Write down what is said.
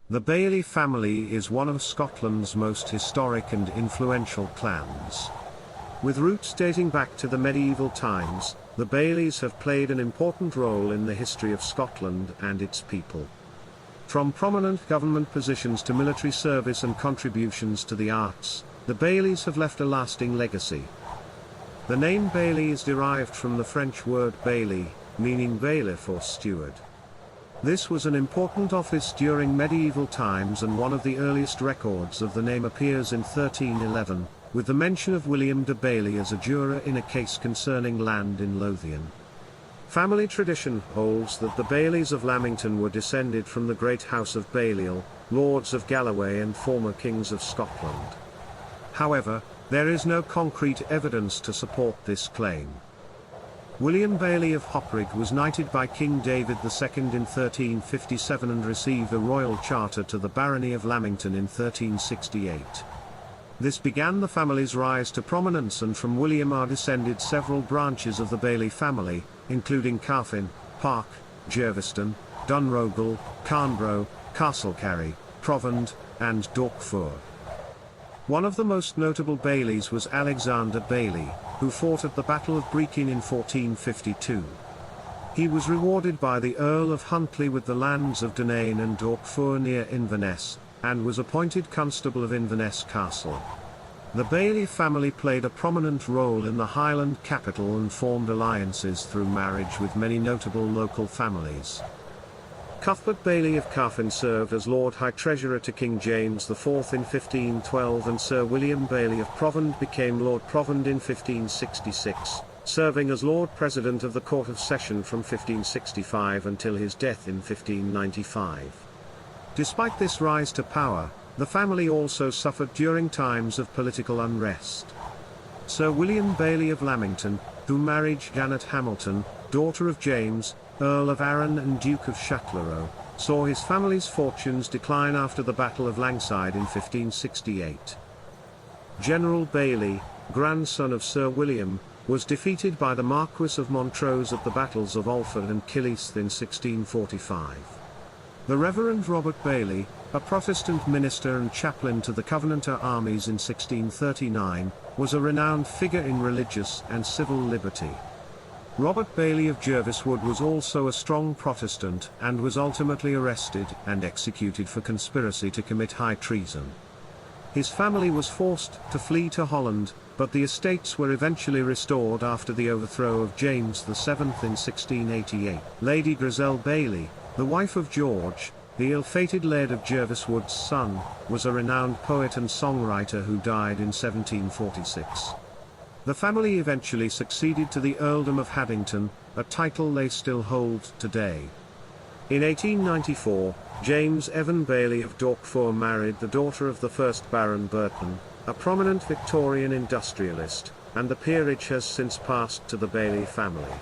The Baillie family is one of Scotland's most historic and influential clans. With roots dating back to the medieval times, the Baillies have played an important role in the history of Scotland and its people. From prominent government positions to military service and contributions to the arts, the Baillies have left a lasting legacy. The name Baillie is derived from the French word bailli, meaning bailiff or steward. This was an important office during medieval times, and one of the earliest records of the name appears in 1311, with the mention of William de Baillie as a juror in a case concerning land in Lothian. Family tradition holds that the Baillies of Lamington were descended from the great house of Balliol, lords of Galloway and former kings of Scotland. However, there is no concrete evidence to support this claim. William Baillie of Hoprig was knighted by King David II in 1357 and received a royal charter to the barony of Lamington in 1368. This began the family's rise to prominence, and from William are descended several branches of the Baillie family, including Carfin, Park, Gerveston, Dunrogle, Carnbrough, Castlecarry, Provend, and Dorkfur. One of the most notable Baillies was Alexander Baillie, who fought at the Battle of Brechin in 1452. He was rewarded by the Earl of Huntly with the lands of Dunane and Dorkfur near Inverness, and was appointed Constable of Inverness Castle. The Baillie family played a prominent role in the Highland capital and formed alliances through marriage with many notable local families. Cuthbert Baillie of Carfin served as Lord High Treasurer to King James IV in 1512, and Sir William Baillie of Provend became Lord Provend in 1566, serving as Lord President of the Court of Session from 1565 until his death in 1595. Despite this rise to power, the family also suffered during times of political unrest. Sir William Baillie of Lamington, who married Janet Hamilton, daughter of James, Earl of Arran and Duke of Châtellerault, saw his family's fortunes decline after the Battle of Langside in 1568. General Baillie, grandson of Sir William, was defeated by the Marquis of Montrose at the battles of Alford and Killeath in 1645. The Reverend Robert Baillie, a Protestant minister and chaplain to the Covenanter armies in 1639, was a renowned figure in religious and civil liberty. Robert Baillie of Jerviswood was also a strong Protestant, and was ultimately arrested and executed for conspiracy to commit high treason. His family was forced to flee to Holland, but the estates were eventually restored after the overthrow of James VII in 1688. Lady Grizzel Baillie, the wife of George, the ill-fated Laird of Jerviswood's son, was a renowned poet and songwriter who died in 1746. The family eventually succeeded to the Earldom of Haddington, a title they still hold today. In 1894, James Evan Baillie of Dorkfur married the daughter of the first Baron Burton, a prominent Victorian industrialist, and the peerage has since passed to the Baillie family.